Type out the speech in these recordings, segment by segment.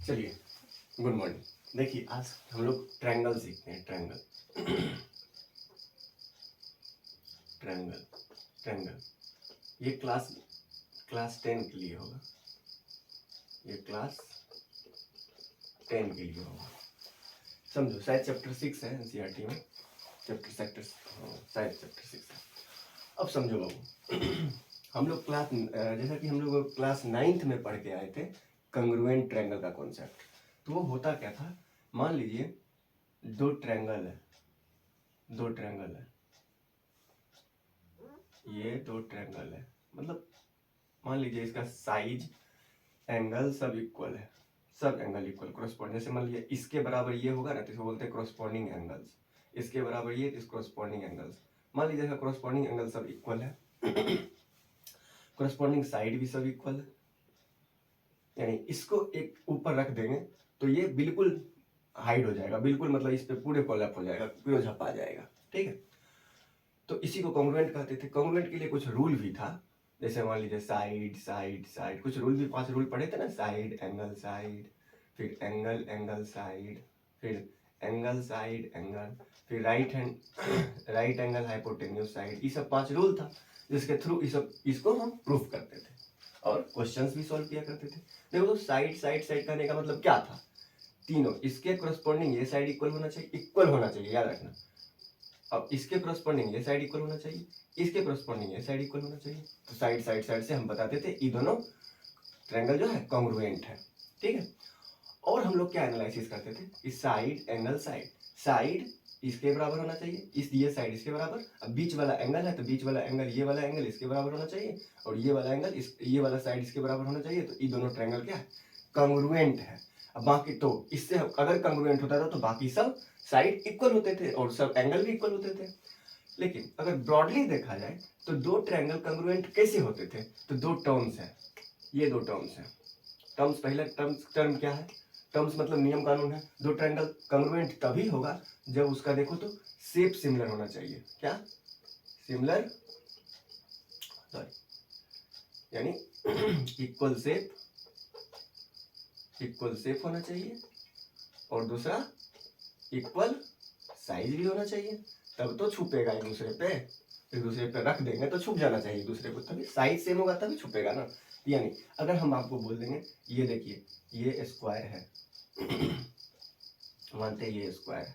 चलिए, good morning. देखिए, आज हम लोग ट्रायंगल सीखते हैं। ट्रायंगल ट्रायंगल ट्रायंगल ये क्लास क्लास 10 के लिए होगा। ये क्लास 10 के लिए होगा। समझो, शायद चैप्टर 6 है एनसीईआरटी में। शायद चैप्टर 6 है। अब समझो बाबू, हम लोग जैसा कि हम लोग क्लास 9th में पढ़ के आए थे कंग्रुएंट ट्रायंगल का कॉन्सेप्ट। तो वो होता क्या था, मान लीजिए दो ट्रायंगल है, ये दो ट्रायंगल है, मतलब मान लीजिए इसका साइज एंगल सब इक्वल है, सब एंगल इक्वल कॉरस्पॉन्डिंग। जैसे मान लीजिए इसके बराबर ये होगा ना, तो इसको बोलते हैं कॉरस्पॉन्डिंग एंगल्स। इसके बराबर ये, तो कॉरस्पॉन्डिंग एंगल्स। मान लीजिए कॉरस्पॉन्डिंग एंगल सब इक्वल है, कॉरस्पॉन्डिंग साइड भी सब इक्वल है, यानी इसको एक ऊपर रख देंगे तो ये बिल्कुल हाइड हो जाएगा, बिल्कुल मतलब इस पे पूरे कोलैप हो जाएगा, पूरा झपा जाएगा। ठीक है, तो इसी को कॉन्ग्रुएंट कहते थे। कॉन्ग्रुएंट के लिए कुछ रूल भी था, जैसे मान लीजिए साइड साइड साइड, कुछ रूल भी 5 रूल पढ़े थे ना, साइड एंगल साइड, फिर एंगल एंगल साइड, फिर एंगल साइड एंगल, फिर राइट एंगल हाइपोटेन्यूज साइड। ये सब 5 रूल था जिसके थ्रू इसको हम प्रूफ करते थे और क्वेश्चंस भी सॉल्व किया करते थे। देखो, तो साइड साइड साइड कहने का मतलब क्या था, तीनों इसके करस्पॉन्डिंग ये साइड इक्वल होना चाहिए, इक्वल होना चाहिए, याद रखना। अब इसके करस्पॉन्डिंग ये साइड इक्वल होना चाहिए, इसके करस्पॉन्डिंग ये साइड इक्वल होना चाहिए। तो साइड साइड साइड से हम बताते थे ये दोनों ट्रायंगल जो है कॉन्ग्रुएंट है। ठीक है, और हम लोग क्या एनालिसिस करते थे, इस साइड एंगल साइड इसके बराबर होना चाहिए, ये साइड इसके बराबर। अब बीच वाला एंगल है तो बीच वाला एंगल, ये वाला एंगल इसके बराबर होना चाहिए, और ये वाला एंगल ये वाला साइड इसके बराबर होना चाहिए। तो ये दोनों ट्रायंगल क्या है, कॉन्ग्रुएंट है। अब बाकी तो इससे अगर कॉन्ग्रुएंट होता था तो बाकी सब साइड इक्वल होते थे और सब एंगल भी इक्वल होते थे। लेकिन अगर ब्रॉडली देखा जाए तो दो ट्रायंगल कॉन्ग्रुएंट कैसे होते थे, तो दो टर्म्स है, ये दो टर्म्स है। टर्म्स, पहला टर्म क्या है, टर्म्स मतलब नियम कानून है। दो ट्रायंगल कॉन्ग्रुएंट तभी होगा जब उसका देखो तो शेप सिमिलर होना चाहिए। क्या सिमिलर, यानी इक्वल शेप होना चाहिए, और दूसरा इक्वल साइज भी होना चाहिए, तब तो छुपेगा एक दूसरे पे रख देंगे तो छुप जाना चाहिए दूसरे को, तभी साइज सेम होगा तभी छुपेगा ना। यानी अगर हम आपको बोल देंगे, ये देखिए ये स्क्वायर है, मानते हैं ये स्क्वायर है,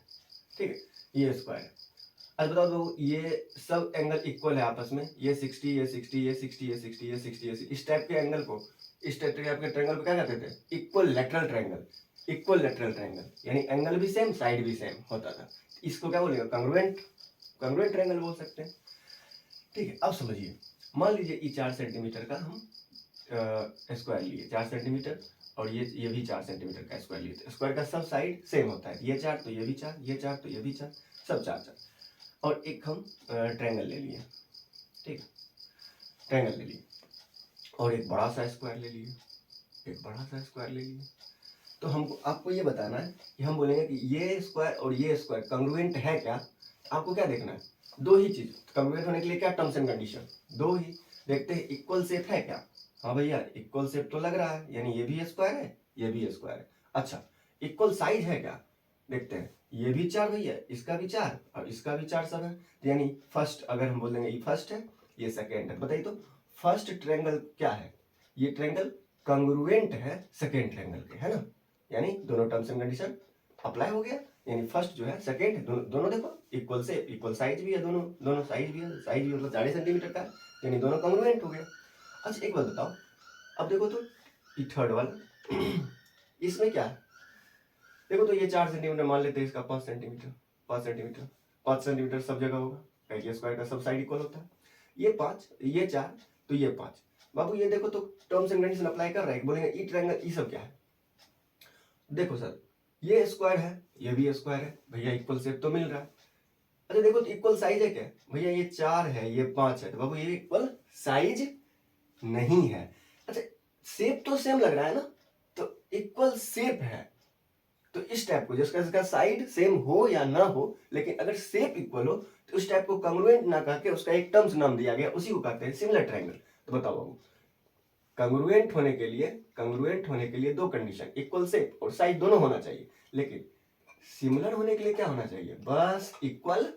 ठीक है, ये स्क्वायर है। अब बताओ दो, ये सब एंगल इक्वल है आपस में, ये 60 ये 60 ये 60 ये 60 ये 60 ये 60, इस टाइप के एंगल को, इस टाइप के आपके ट्रायंगल को क्या कहते थे, इक्वल लेटरल ट्रायंगल, यानी एंगल भी सेम साइड भी सेम होता था। इसको क्या बोलेगा, कॉन्ग्रुएंट ट्रायंगल बोल सकते हैं। ठीक है, अब समझिए, मान लीजिए ये 4 सेंटीमीटर का हम स्क्वायर लिए, 4 सेंटीमीटर, और ये भी 4 सेंटीमीटर का स्क्वायर लिए। स्क्वायर का सब साइड सेम होता है, ये 4 तो ये भी 4, ये 4 तो ये भी 4, सब 4 4। और एक हम ट्रायंगल ले लिए, ठीक है, ट्रायंगल ले लिए, और एक बड़ा सा स्क्वायर ले लिए, तो हमको आपको ये बताना है कि हम बोलेंगे कि ये स्क्वायर और ये स्क्वायर कॉन्ग्रुएंट है क्या। आपको क्या देखना है, दो ही चीज कॉन्ग्रुएंट होने के लिए, क्या टर्म्स एंड कंडीशन, दो ही। देखते हैं इक्वल शेप है क्या, हाँ भैया इक्वल शेप तो लग रहा है, यानी ये भी स्क्वायर है ये भी स्क्वायर है। अच्छा, इक्वल साइज है क्या, देखते हैं, ये भी 4 भैया, इसका भी 4 और इसका भी 4 सब है, तो यानी फर्स्ट, अगर हम बोल देंगे ये फर्स्ट है ये सेकेंड है, बताइए तो फर्स्ट ट्रायंगल क्या है, ये ट्रायंगल कॉन्ग्रुएंट है सेकेंड ट्रायंगल के, है ना। यानी दोनों टर्म्स एंड कंडीशन अप्लाई हो गया, यानी फर्स्ट जो है सेकेंड, दोनों देखो इक्वल से इक्वल साइज भी है, दोनों साइज भी है, साइज भी मतलब 4 सेंटीमीटर का है, यानी दोनों कॉन्ग्रुएंट हो गया। अच्छा एक बात बताओ, अब देखो तो ये थर्ड वाला इसमें क्या है, देखो तो ये 4 सेंटीमीटर मान लेते हैं, इसका 5 सेंटीमीटर, 5 सेंटीमीटर सब जगह होगा, ये स्क्वायर का सब साइड इक्वल होता है, ये 5 ये 4 तो ये 5। बाबू ये देखो तो टर्म्स एंड कंडीशन अप्लाई कर रहा है, बोलेंगे ई ट्रायंगल ई सब क्या है, देखो सर ये स्क्वायर है ये भी स्क्वायर है, भैया इक्वल शेप तो मिल रहा है। अच्छा देखो तो इक्वल साइज है क्या, भैया ये 4 है ये 5 है, तो बाबू ये इक्वल साइज नहीं है। अच्छा शेप तो सेम लग रहा है ना, तो इक्वल शेप है, तो इस टाइप को जिसका साइड सेम हो या ना हो, लेकिन अगर शेप इक्वल हो तो उस टाइप को कॉन्ग्रुएंट ना कह के उसका एक टर्म्स नाम दिया गया, उसी को कहते हैं सिमिलर ट्रायंगल। तो बताओ बाबू, कंग्रुएंट होने के लिए दो कंडीशन, इक्वल शेप और साइज दोनों होना चाहिए। लेकिन सिमिलर होने के लिए क्या होना चाहिए? बस इक्वल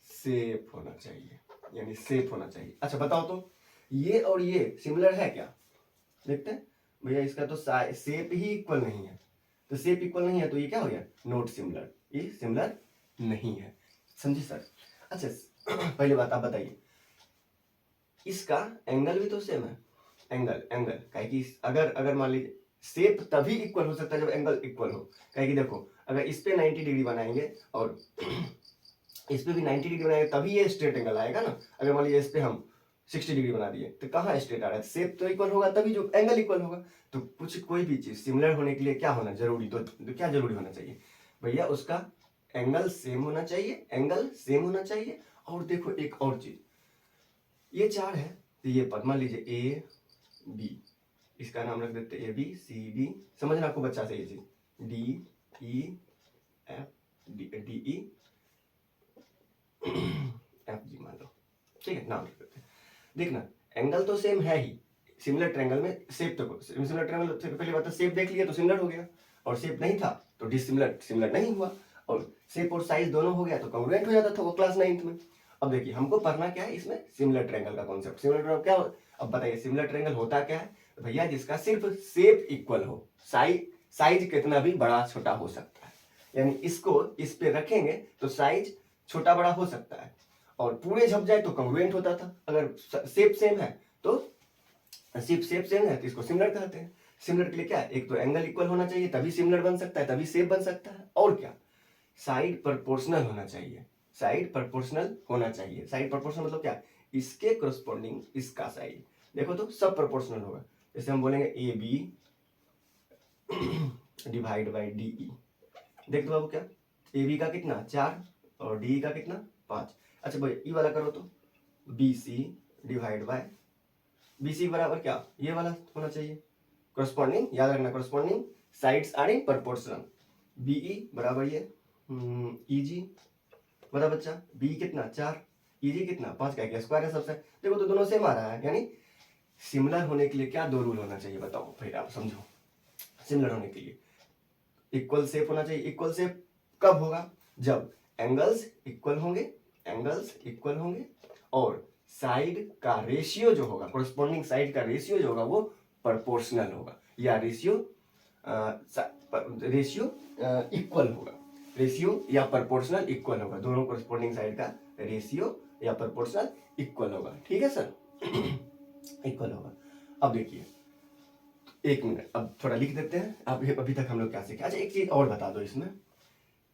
शेप होना चाहिए, यानी शेप होना चाहिए। अच्छा बताओ तो ये और ये सिमिलर है क्या? देखते हैं भैया, इसका तो शेप ही इक्वल नहीं है, तो शेप इक्वल नहीं है तो ये क्या हो गया? नॉट सिमिलर, ये सिमिलर नहीं है। समझे सर? अच्छा पहले बात आप बताइए, इसका एंगल भी तो सेम है। एंगल काहे कि अगर मान लीजिए शेप तभी इक्वल हो सकता है जब एंगल इक्वल हो। काहे कि देखो अगर इस पे 90 डिग्री बनाएंगे और इस पे भी 90 डिग्री बनाएंगे तभी ये स्ट्रेट एंगल आएगा ना। अगर मान लीजिए इस पे हम 60 डिग्री बना दिए तो कहाँ स्ट्रेट आ रहा है? शेप तो इक्वल होगा तभी जो एंगल इक्वल होगा। तो कुछ कोई भी चीज सिमिलर होने के लिए क्या होना जरूरी, तो क्या जरूरी होना चाहिए भैया? उसका एंगल सेम होना चाहिए, एंगल सेम होना चाहिए। और देखो एक और चीज, ये चार है तो ये पद मान लीजिए ए बी, इसका नाम रख देते ए बी सी डी। समझना आपको बच्चा से ये चीज, D E F D E F G मान लो, ठीक है, नाम रख देते हैं। देखना एंगल तो सेम है ही, सिमिलर ट्रायंगल में शेप तो सिमिलर ट्रायंगल से पहले बात है शेप देख लिया तो सिमिलर हो गया, और शेप नहीं था तो सिमिलर नहीं हुआ, और शेप और साइज दोनों हो गया तो कॉन्ग्रुएंट हो जाता था वो क्लास 9th में। अब देखिए हमको पढ़ना क्या है इसमें, सिमिलर ट्रायंगल का कॉन्सेप्ट। सिमिलर ट्रायंगल क्या हो? अब बताइए सिमिलर ट्रायंगल होता क्या है? तो भैया जिसका सिर्फ शेप इक्वल हो, साइज कितना भी बड़ा छोटा हो सकता है, यानी इसको इस पे रखेंगे तो साइज छोटा बड़ा हो सकता है, और पूरे झप जाए तो कॉन्ग्रुएंट होता था। अगर शेप सेम है तो शेप सेम है तो इसको सिमिलर कहते हैं। सिमिलर के लिए क्या है? एक तो एंगल इक्वल होना चाहिए तभी सिमिलर बन सकता है, तभी शेप बन सकता है, और क्या? साइड प्रोपोर्शनल होना चाहिए। साइड प्रोपोर्शनल होना चाहिए। साइड प्रोपोर्शनल मतलब क्या? इसके करस्पॉन्डिंग इसका साइड। देखो तो सब प्रोपोर्शनल होगा। जैसे हम बोलेंगे A B divide by D E. देख दो बाबू क्या, ए बी का कितना 4 और डी का कितना 5। अच्छा भाई ई वाला करो तो B C divide by B C बराबर क्या, ये वाला होना चाहिए करस्पॉन्डिंग। याद रखना corresponding sides are in proportional. B E बराबर ये ई जी, बता बच्चा बी कितना 4, ई जी कितना 5 का स्क्वायर है सबसे। देखो तो दोनों सेम आ रहा है, यानी सिमिलर होने के लिए क्या दो रूल होना चाहिए बताओ फिर आप समझो। सिमिलर होने के लिए इक्वल शेप होना चाहिए। इक्वल शेप कब होगा? जब एंगल्स इक्वल होंगे और साइड का रेशियो जो होगा, कोरस्पॉन्डिंग साइड का रेशियो जो होगा वो प्रोपोर्शनल होगा, या रेशियो इक्वल होगा। रेशियो या प्रोपोर्शनल इक्वल होगा, दोनों कोरस्पॉन्डिंग साइड का रेशियो या प्रोपोर्शनल इक्वल होगा। ठीक है सर? इक्वल होगा। अब देखिए एक मिनट, अब थोड़ा लिख देते हैं। अब अभी तक हम लोग क्या सीखे? अच्छा एक चीज और बता दो इसमें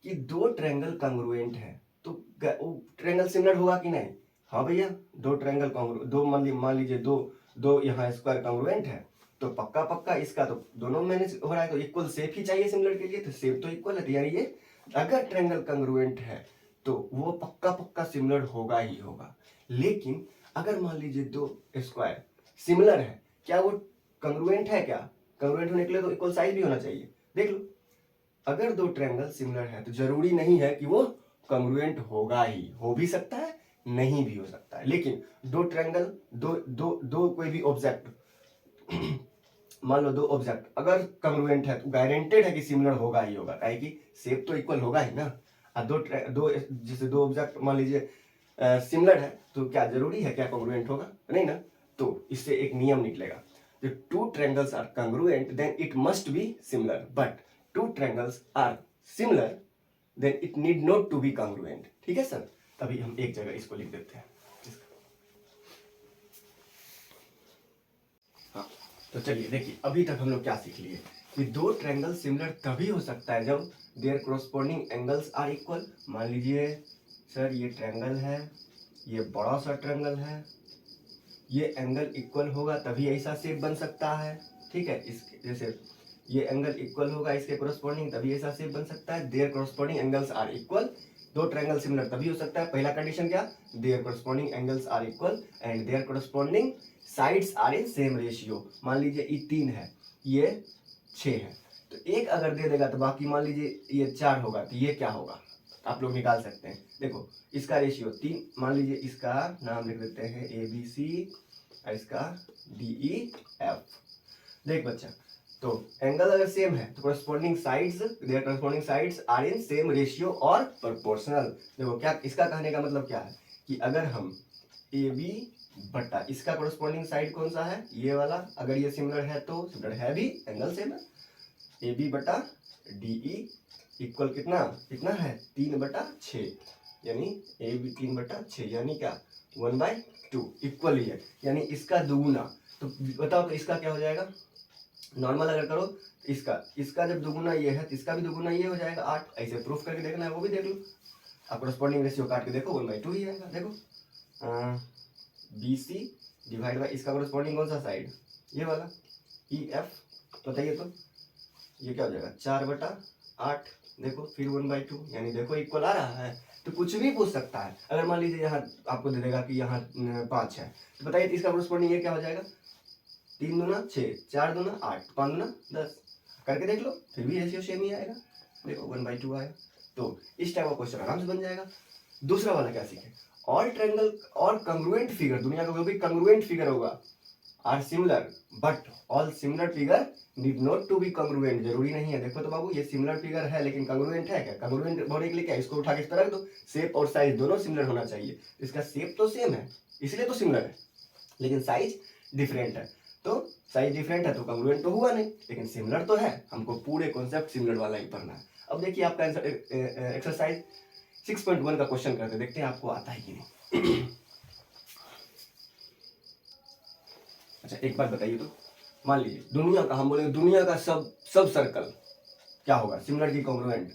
कि दो ट्रायंगल कॉन्ग्रुएंट है तो ट्रायंगल सिमिलर होगा कि नहीं? हाँ भैया, दो ट्रायंगल दो मान लीजिए दो यहाँ स्क्वायर कॉन्ग्रुएंट है तो पक्का इसका तो दोनों मैनेज हो रहा है, तो इक्वल शेप ही चाहिए सिमिलर के लिए, तो शेप तो इक्वल है, यानी ये अगर ट्रायंगल कॉन्ग्रुएंट है तो वो पक्का सिमिलर होगा ही होगा। लेकिन अगर मान लीजिए दो स्क्वायर सिमिलर है, क्या वो कॉन्ग्रुएंट है? क्या कॉन्ग्रुएंट होने के लिए तो इक्वल साइज भी होना चाहिए। देख लो अगर दो ट्रायंगल सिमिलर है तो जरूरी नहीं है कि वो कॉन्ग्रुएंट होगा ही, हो भी सकता है नहीं भी हो सकता है। लेकिन दो ट्रायंगल दो कोई भी ऑब्जेक्ट मान लो दो ऑब्जेक्ट अगर कॉन्ग्रुएंट है तो गारंटेड है कि सिमिलर होगा ही होगा, काहे कि शेप तो इक्वल होगा ही ना। और दो जैसे दो ऑब्जेक्ट मान लीजिए सिमिलर है तो क्या जरूरी है क्या कॉन्ग्रुएंट होगा? नहीं ना। तो इससे एक नियम निकलेगा, if two triangles are congruent then it must be similar, but two triangles are similar then it need not to be congruent। ठीक है सर? तभी हम एक जगह इसको लिख देते हैं। हाँ तो चलिए देखिए अभी तक हम लोग क्या सीख लिए कि दो ट्रायंगल सिमिलर तभी हो सकता है जब their corresponding angles are equal. मान लीजिए सर ये ट्रायंगल है, ये बड़ा सा ट्रायंगल है, ये एंगल इक्वल होगा तभी ऐसा शेप बन सकता है। ठीक है, इसके जैसे ये एंगल इक्वल होगा इसके कोरस्पॉन्डिंग तभी ऐसा शेप बन सकता है। Their corresponding angles are equal, दो ट्रायंगल सिमिलर तभी हो सकता है। पहला कंडीशन क्या? Their corresponding angles are equal and their corresponding sides are in same ratio. मान लीजिए ये 3 है, ये 6 है, तो एक अगर दे देगा तो बाकी मान लीजिए ये 4 होगा तो ये क्या होगा आप लोग निकाल सकते हैं। देखो इसका रेशियो 3, मान लीजिए इसका नाम लिख देते हैं ए बी सी इसका DEF। देख बच्चा, तो एंगल अगर सेम है तो corresponding sides are in same ratio और प्रोपोर्शनल। देखो क्या इसका कहने का मतलब क्या है कि अगर हम AB बटा इसका करस्पॉन्डिंग साइड कौन सा है, ये वाला, अगर ये सिमिलर है तो सिमिलर है भी, एंगल सेम है, AB बटा DE इक्वल कितना कितना है 3/6, यानी AB 3/6 यानी क्या 1/2 इक्वल ही है, यानी इसका दुगुना। तो बताओ तो इसका क्या हो जाएगा, नॉर्मल अगर करो इसका जब दुगुना ये है तो इसका भी दुगुना ये हो जाएगा 8। ऐसे प्रूफ करके देखना है वो भी देख लो, आप करस्पॉन्डिंग रेशियो काट के देखो 1/2 ही आएगा। देखो BC डिवाइड बाई इसका करस्पॉन्डिंग कौन सा साइड, ये वाला EF, बताइए तो ये क्या हो जाएगा 4/8। देखो फिर 1/2, यानी देखो इक्वल आ रहा है। तो कुछ भी पूछ सकता है, अगर मान लीजिए यहाँ आपको दे देगा कि यहाँ 5 है, तो बताइए इसका करस्पॉन्डिंग ये क्या हो जाएगा 3 दूना 6, 4 दूना 8, 5 दूना 10, करके देख लो फिर भी रेशियो सेम ही आएगा। देखो 1/2 आया। तो इस टाइप का क्वेश्चन आराम से बन जाएगा। दूसरा वाला क्या सीखे, ऑल ट्रायंगल और कंग्रुएंट फिगर, दुनिया का जो भी कंग्रुएंट फिगर होगा are similar but all similar figure need not to be congruent. जरूरी नहीं है। देखो तो बाबू ये सिमिलर फिगर है लेकिन कंग्रुएंट है क्या, कंग्रुएंट होने के लिए क्या, इसको उठा के इस तरह रख दो, शेप और साइज दोनों सिमिलर होना चाहिए। इसका शेप तो सेम है इसलिए तो सिमिलर है, लेकिन साइज डिफरेंट है, तो साइज डिफरेंट है तो कंग्रुएंट तो हुआ नहीं, लेकिन सिमिलर तो है। हमको पूरे कॉन्सेप्ट सिमिलर वाला ही पढ़ना है। अब देखिए आपका एक्सरसाइज 6.1 का क्वेश्चन करते देखते हैं आपको आता है कि नहीं। अच्छा एक बात बताइए तो, मान लीजिए दुनिया का, हम बोलेंगे दुनिया का सब सर्कल क्या होगा, सिमिलर की कॉन्ग्रुएंट।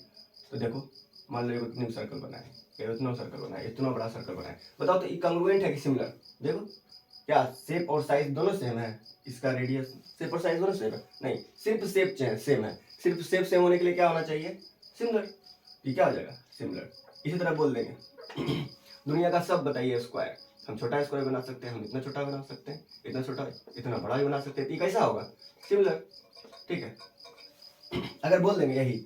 तो देखो मान लो इतनी सर्कल बनाए, इतना सर्कल बनाए, इतना बड़ा सर्कल बनाए, बताओ तो ये कॉन्ग्रुएंट है कि सिमिलर। देखो क्या शेप और साइज दोनों सेम है, इसका रेडियस शेप और साइज दोनों सेम है, नहीं सिर्फ शेप सेम है, सिर्फ शेप सेम होने के लिए क्या होना चाहिए सिमिलर, ये क्या हो जाएगा सिमिलर। इसी तरह बोल देंगे दुनिया का सब बताइए स्क्वायर, हम छोटा स्क्वायर बना सकते हैं, हम इतना छोटा बना सकते हैं, इतना छोटा इतना बड़ा भी बना सकते हैं, ये कैसा होगा सिमिलर। ठीक है, अगर बोल देंगे यही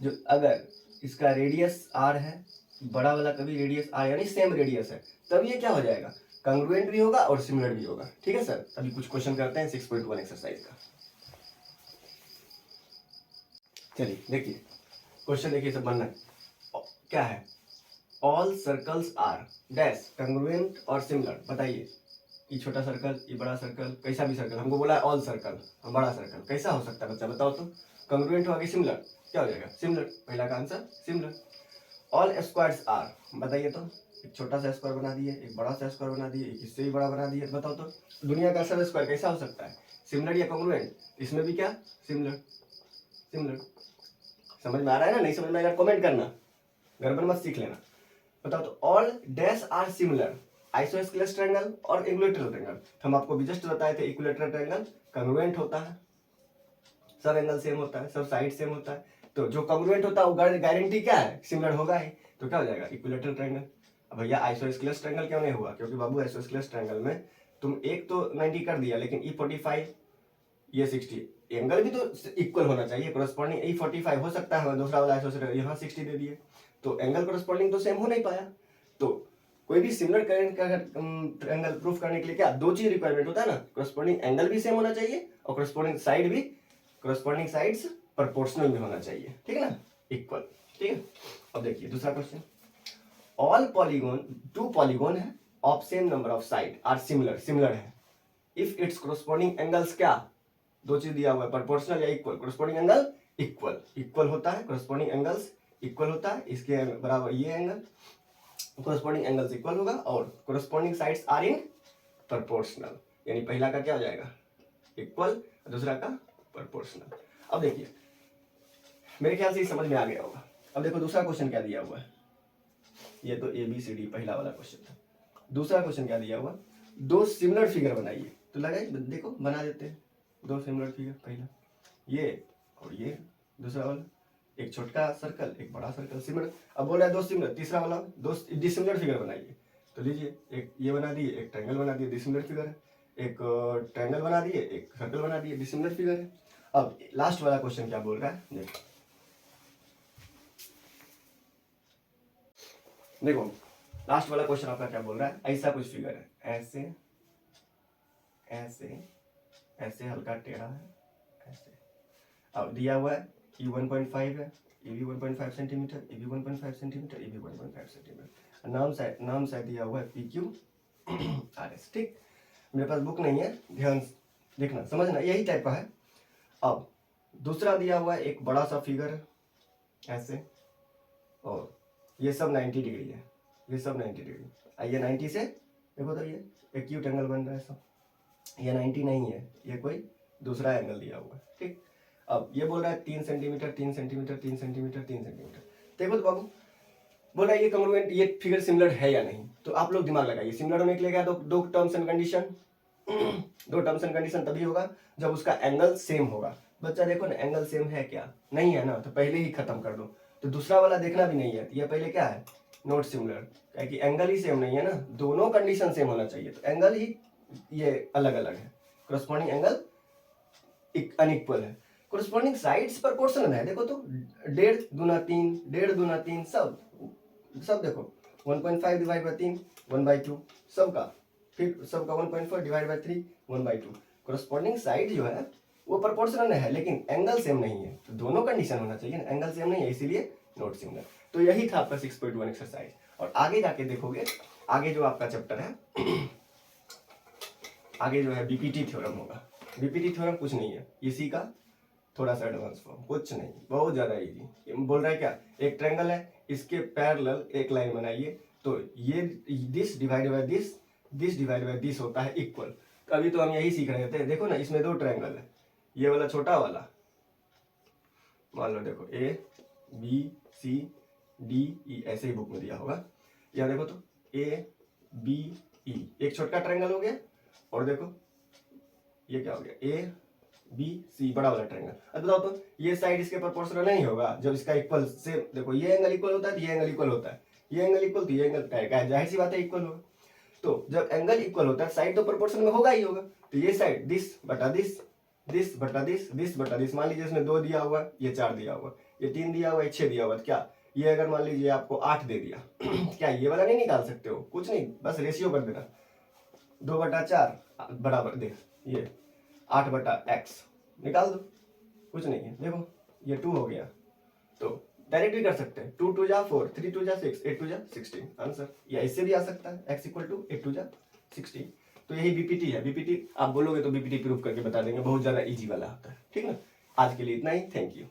जो अगर इसका रेडियस r है, बड़ा वाला कभी रेडियस r यानी सेम रेडियस है, तब ये क्या हो जाएगा कंग्रुएंट भी होगा और सिमिलर भी होगा। ठीक है सर, अभी कुछ क्वेश्चन करते हैं 6.1 एक्सरसाइज का। चलिए देखिए क्वेश्चन, देखिए सब बनना क्या है, all circles are dash congruent और सिमिलर। बताइए ये छोटा सर्कल, ये बड़ा सर्कल, कैसा भी सर्कल, हमको बोला है ऑल सर्कल, बड़ा सर्कल कैसा हो सकता है बच्चा बताओ तो, कंग्रुएंट हो आगे सिमिलर, क्या हो जाएगा सिमिलर, पहला का answer similar. All squares are, बताइए तो, एक छोटा सा स्क्वायर बना दिए, एक बड़ा सा स्क्वायर बना दिए, एक इससे भी बड़ा बना दिए, बताओ तो दुनिया का सब स्क्वायर कैसा हो सकता है सिमिलर या कंग्रुएंट। इसमें भी क्या सिमिलर, सिमिलर। समझ में आ रहा है ना, नहीं समझ में आएगा कमेंट करना, गड़बड़ मत सीख लेना। बताओ तो all dash are similar, isosceles triangle और इक्विलैटरल ट्रायंगल। हम आपको भी जस्ट बताए थे इक्विलैटरल ट्रायंगल कंग्रुएंट होता है, सब एंगल सेम होता है, सब साइड सेम होता है, तो जो कंग्रुएंट होता है वो गारंटी क्या है सिमिलर होगा ही, तो क्या हो जाएगा इक्विलैटरल ट्रायंगल। अब भैया आइसोस्केलेस ट्रायंगल क्यों नहीं हुआ, क्योंकि बाबू आइसोस्केलेस ट्रायंगल में तुम एक तो 90 कर दिया, लेकिन E45 ये 60, एंगल भी तो इक्वल होना चाहिए, कोरस्पॉन्डिंग E45 हो सकता है, दूसरा वाला आइसोस्केलेस यहाँ 60 दे दिए, तो एंगल कोरस्पॉन्डिंग तो सेम हो नहीं पाया। तो कोई भी सिमिलर करंट का ट्रायंगल प्रूफ करने के लिए क्या दो चीज रिक्वायरमेंट होता है ना, कोरस्पॉन्डिंग एंगल भी सेम होना चाहिए और कोरस्पॉन्डिंग साइड भी, कोरस्पॉन्डिंग साइड्स प्रोपोर्शनल में होना चाहिए, ठीक है ना, इक्वल। ठीक है, अब देखिए दूसरा question, all polygon, two polygon है of same number of side are similar, similar है इफ इट्स कोरस्पॉन्डिंग एंगल्स क्या, दो चीज दिया हुआ है प्रोपोर्शनल या equal, corresponding angle equal, equal होता है, कोरस्पॉन्डिंग एंगल्स इक्वल होता है, इसके बराबर ये एंगल, कोरस्पॉन्डिंग एंगल्स इक्वल होगा और corresponding sides are in proportional, यानी पहला का क्या हो जाएगा इक्वल, दूसरा का प्रोपोर्शनल। अब देखिए मेरे ख्याल से समझ में आ गया होगा। अब देखो दूसरा क्वेश्चन क्या दिया हुआ है, ये तो ABCD पहला वाला क्वेश्चन था, दूसरा क्वेश्चन क्या दिया हुआ, दो सिमिलर फिगर बनाइए, तो लगाइए देखो बना देते हैं दो सिमिलर फिगर, पहला ये और ये, दूसरा वाला एक छोटा सर्कल एक बड़ा सर्कल सिमिलर। अब बोल रहा है दो सिमिलर, तीसरा वाला दो डिसिमिलर फिगर बनाइए, तो लीजिए एक ये बना दिए, एक ट्रायंगल बना दिए डिसिमिलर फिगर है, एक ट्रायंगल बना दिए, एक सर्कल बना दिए डिसिमिलर फिगर है। अब लास्ट वाला क्वेश्चन क्या बोल रहा है देखो, देखो लास्ट वाला क्वेश्चन आपका क्या बोल रहा है, ऐसा कुछ फिगर है, ऐसे ऐसे ऐसे हल्का टेढ़ा है ऐसे। अब दिया हुआ है ई 1.5 है, ये भी 1.5 सेंटीमीटर, ये भी 1.5 सेंटीमीटर, ये भी 1.5 सेंटीमीटर। नाम शायद दिया हुआ है PQ RS। ठीक, मेरे पास बुक नहीं है, ध्यान से देखना समझना, यही टाइप का है। अब दूसरा दिया हुआ है एक बड़ा सा फिगर ऐसे, और ये सब 90 डिग्री है, ये सब 90 डिग्री। आइए 90 से देखो तो ये एक्यूट एंगल बन रहा है सब, ये 90 नहीं है, ये कोई दूसरा एंगल दिया हुआ है। ठीक, अब ये बोल रहा है 3 सेंटीमीटर 3 सेंटीमीटर 3 सेंटीमीटर 3 सेंटीमीटर। देखो तो बाबू बोल रहा है ये कॉन्ग्रुएंट, ये फिगर सिमिलर है या नहीं, तो आप लोग दिमाग लगाइए। सिमिलर होने के लिए क्या, दो टर्म्स एंड कंडीशन दो टर्म्स एंड कंडीशन तभी होगा जब उसका एंगल सेम होगा। बच्चा देखो ना, एंगल सेम है क्या, नहीं है ना, तो पहले ही खत्म कर दो। तो दूसरा वाला देखना भी नहीं है, ये पहले क्या है, नॉट सिमिलर, क्या कि एंगल ही सेम नहीं है ना, दोनों कंडीशन सेम होना चाहिए, तो एंगल ही ये अलग अलग है, कोरस्पॉन्डिंग एंगल अनइक्वल है। कोरस्पॉन्डिंग साइड्स प्रोपोर्शनल है, देखो तो 1.5 दूना 3, 1.5 दूना 3, सब देखो 1.5 डिवाइड बाई 3 1/2 सबका, फिर सबका 1.4 डिवाइड बाई 3 1/2। कोरस्पॉन्डिंग साइड जो है वो प्रोपोर्शनल है, लेकिन एंगल सेम नहीं है, तो दोनों कंडीशन होना चाहिए ना, एंगल सेम नहीं है इसीलिए नॉट सिमिलर। तो यही था आपका 6.1 एक्सरसाइज। और आगे जाके देखोगे, आगे जो आपका चैप्टर है आगे जो है बीपीटी थ्योरम होगा। बीपीटी थ्योरम कुछ नहीं है, इसी का थोड़ा सा एडवांस फॉर्म, कुछ नहीं, बहुत ज्यादा इजी। बोल रहा है क्या, एक ट्रायंगल है, इसके पैरेलल एक लाइन बनाइए, तो ये this divide by this, this divide by this होता है इक्वल। तो अभी तो हम यही सीख रहे थे। देखो ना, इसमें दो ट्रायंगल है, ये वाला छोटा वाला मान लो, देखो ABCDE ऐसे ही बुक में दिया होगा। यहाँ देखो तो ABE एक छोटा ट्रायंगल हो गया, और देखो ये क्या हो गया, ABC बड़ा वाला ट्रायंगल। अब बताओ तो ये साइड इसके प्रोपोर्शनल नहीं होगा जब इसका इक्वल से, देखो ये एंगल इक्वल होता है तो ये एंगल इक्वल होता है, ये एंगल इक्वल तो ये एंगल का, जाहिर सी बात है इक्वल होगा। तो जब एंगल इक्वल होता है साइड तो प्रोपोर्शनल में होगा ही होगा। तो ये साइड दिस बटा दिस, दिस बटा दिस, दिस बटा दिस, मान लीजिए इसमें 2 दिया हुआ, ये 4 दिया हुआ, ये 3 दिया हुआ, ये 6 दिया हुआ, तो क्या ये अगर मान लीजिए आपको 8 दे दिया क्या ये वाला नहीं निकाल सकते हो, कुछ नहीं, बस रेशियो कर देना, 2/4 बराबर देख ये 8/x निकाल दो, कुछ नहीं है। देखो ये 2 हो गया, तो डायरेक्ट भी कर सकते हैं, 2 2 जा 4, 3 2 जा 6, 8 2 जा 16 आंसर। या इससे भी आ सकता है x = 8 2 जा 16। तो यही बीपीटी है। बीपीटी आप बोलोगे तो बीपीटी प्रूफ करके बता देंगे, बहुत ज्यादा इजी वाला होता है। ठीक ना, आज के लिए इतना ही, थैंक यू।